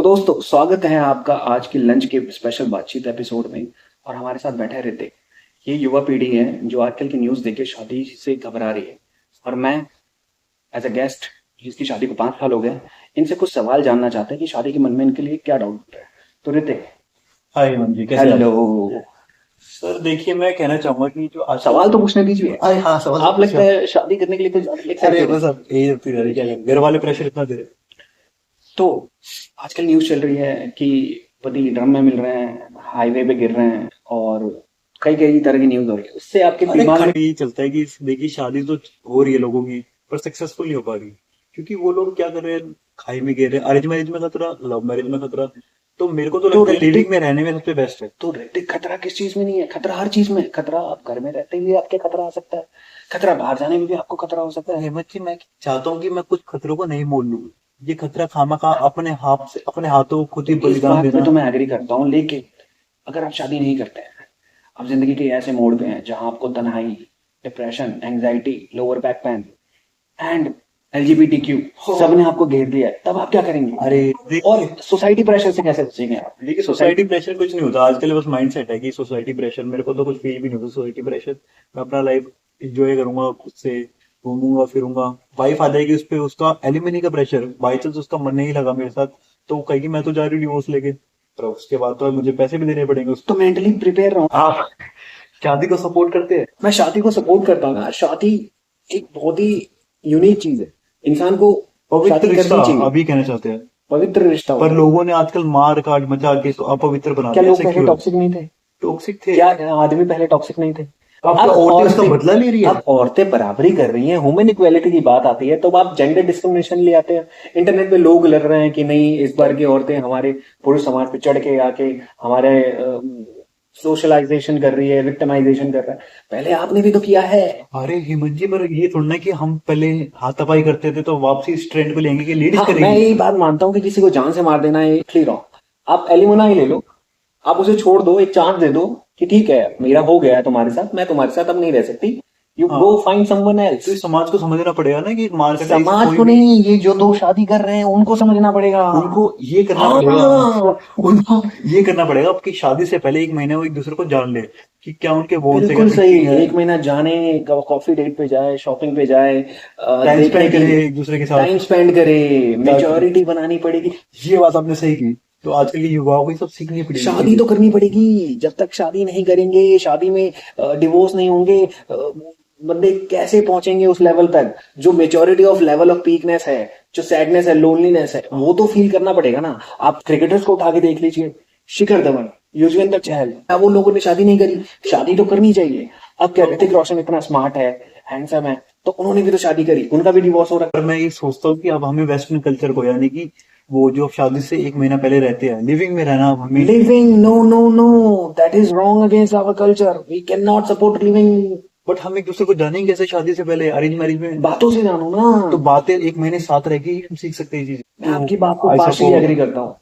तो दोस्तों स्वागत है आपका आज की लंच के स्पेशल बातचीत एपिसोड में। और हमारे साथ बैठा है ऋतिक। ये युवा पीढ़ी है जो आजकल की न्यूज़ देख के शादी से घबरा रही है। और मैं एज अ गेस्ट जिसकी शादी को 5 साल हो गए, इनसे कुछ सवाल जानना चाहते हैं कि शादी के मन में इनके लिए क्या डाउट है। तो ऋतिक, हाय हेमंत जी, कैसे आप? हेलो। सर देखिए, मैं कहना चाहूंगा कि जो आजकल सवाल तो पूछने दीजिए। अरे हाँ, सवाल आप सब लगता पूछा। है शादी करने के लिए कुछ ज्यादा अरे एक्साइटेड है। बस अब यही होती रह रही, क्या करें, घर वाले प्रेशर इतना दे रहे। तो आजकल न्यूज़ चल रही है कि पति ड्रम में मिल रहे हैं, हाईवे पे गिर रहे हैं, और कई कई तरह की न्यूज़ हो रही है। उससे आपके अरे दिमाग में यही चलता है कि देखिए, शादी तो हो रही है लोगों की, पर सक्सेसफुल नहीं हो पा रही, क्योंकि वो लोग क्या कर रहे हैं, खाई में गिर रहे हैं। अरेंज मैरिज में खतरा, लव मैरिज में खतरा। तो मेरे को तो तो लगता है ऋतिक लिविंग में रहने में सबसे बेस्ट है। तो ऋतिक खतरा किस चीज में नहीं है? खतरा हर चीज में है। खतरा आप घर में रहते हुए आपके खतरा आ सकता है, खतरा बाहर जाने में भी आपको खतरा हो सकता है। हेमंत जी, मैं चाहता हूँ कि मैं कुछ खतरों को नहीं मोल लूं। ये खतरा खामा खा अपने हाथ से, अपने हाथों खुद ही इस बलिदान बात पे देना। तो मैं एग्री करता हूँ, लेकिन अगर आप शादी नहीं करते हैं, आप जिंदगी के ऐसे मोड़ पे हैं जहां आपको तन्हाई, depression, anxiety, lower back pain and LGBTQ सब ने आपको घेर लिया है, तब आप क्या करेंगे? अरे और देखिए, सोसाइटी प्रेशर से कैसे बचेंगे आप? देखिए सोसाइटी प्रेशर कुछ नहीं होता आजकल, बस माइंड सेट है कि सोसाइटी प्रेशर, मेरे को तो कुछ फील भी नहीं होता सोसाइटी प्रेशर। मैं अपना लाइफ एंजॉय करूंगा, खुद से घूमूंगा फिरूंगा। वाइफ आ जाएगी, उस पे उसका एलिमनी का प्रेशर, बाई चांस उसका मन नहीं लगा मेरे साथ तो वो कहेगी मैं तो जा रही हूँ डिवोर्स लेके, पर उसके बाद तो मुझे पैसे भी देने पड़ेंगे तो उसको। मेंटली प्रिपेयर रहो। आप शादी को सपोर्ट करते हैं? मैं शादी को सपोर्ट करता हूँ यार। शादी एक बहुत ही यूनिक चीज है, इंसान को पवित्र शादी रिश्ता करनी चाहिए। अभी कहना चाहते हैं, पवित्र रिश्ता पर होता है। लोगों ने आजकल मार काट मचा के इसको अपवित्र बना क्या दिया। लोग ऐसे पहले क्यों है? टॉक्सिक नहीं थे? टॉक्सिक थे। क्या आदमी पहले टॉक्सिक नहीं थे? अब अब क्या औरतें उसका औरतें बदला ले रही है? अब औरतें बराबरी कर रही हैं, ह्यूमन इक्वेलिटी की बात आती है तो आप जेंडर डिस्क्रिमिनेशन ले आते हैं। इंटरनेट पे लोग लड़ रहे हैं कि नहीं, इस बार की औरतें हमारे पुरुष समाज पे चढ़ के आके हमारे सोशलाइजेशन कर रही है, विक्टिमाइजेशन कर रहा है। पहले आपने भी तो किया है। अरे हेमंत जी, पर ये थोड़ा ना कि हम पहले हाथापाई करते थे तो वापसी इस ट्रेंड को लेंगे कि लेडीज हाँ, मैं करेंगी। यही बात मानता हूँ कि किसी को जान से मार देना है इटली रॉन्ग। आप एलिमोना ही ले लो, आप उसे छोड़ दो, एक चांस दे दो कि ठीक है मेरा हो गया है तुम्हारे साथ, मैं तुम्हारे साथ अब नहीं रह सकती, यू हाँ, गो फाइंड समवन एल्स। तो इस समाज को समझना पड़ेगा ना कि मार्केटाइज समाज कोई को भी, नहीं, ये जो दो शादी कर रहे हैं उनको समझना पड़ेगा। उनको ये करना पड़ेगा। हाँ, उनको ये करना पड़ेगा आपकी शादी से पहले 1 महीने वो एक दूसरे को जान ले कि क्या उनके बोन से क्या बिल्कुल सही। सिक्की है। एक महीना जाने, कॉफी डेट पे जाए, शॉपिंग पे जाए, टाइम देखने स्पेंड की, करे एक दूसरे के टाइम साथ, स्पेंड करे, ताकि मेच्योरिटी बनानी पड़ेगी। ये बात आपने सही की। तो आजकल के युवाओं को ये सब सीखनी पड़ेगी शादी चीजें। तो करनी पड़ेगी। जब तक शादी नहीं करेंगे, शादी में डिवोर्स नहीं होंगे, बंदे कैसे पहुंचेंगे उस लेवल तक जो मेच्योरिटी ऑफ लेवल ऑफ पीकनेस है, जो सैडनेस है, लोनलीनेस है, वो तो फील करना पड़ेगा ना। आप क्रिकेटर्स को उठा के देख लीजिए, शिखर धवन, युजवेंद्र चहल, क्या वो लोगों ने शादी नहीं करी? शादी तो करनी चाहिए। अब क्या, ऋतिक रोशन इतना स्मार्ट है, हैंडसम है, तो उन्होंने भी तो शादी करी, उनका भी डिवोर्स हो रहा पर मैं ये सोचता हूँ कि अब हमें वेस्टर्न कल्चर को, यानी कि वो जो शादी से 1 महीना पहले रहते हैं लिविंग में रहना, अब है। हमें। Living, no no no, that is wrong against our culture. We can not support living. But हम एक दूसरे को जानेंगे कैसे शादी से पहले, अरेंज मैरिज में? बातों से जानो ना। तो बातें 1 महीने साथ रह के ही हम सीख सकते हैं ये चीज। मैं तो आपकी बात को आई पार्शली सपोर्ट। एग्री करता हूँ।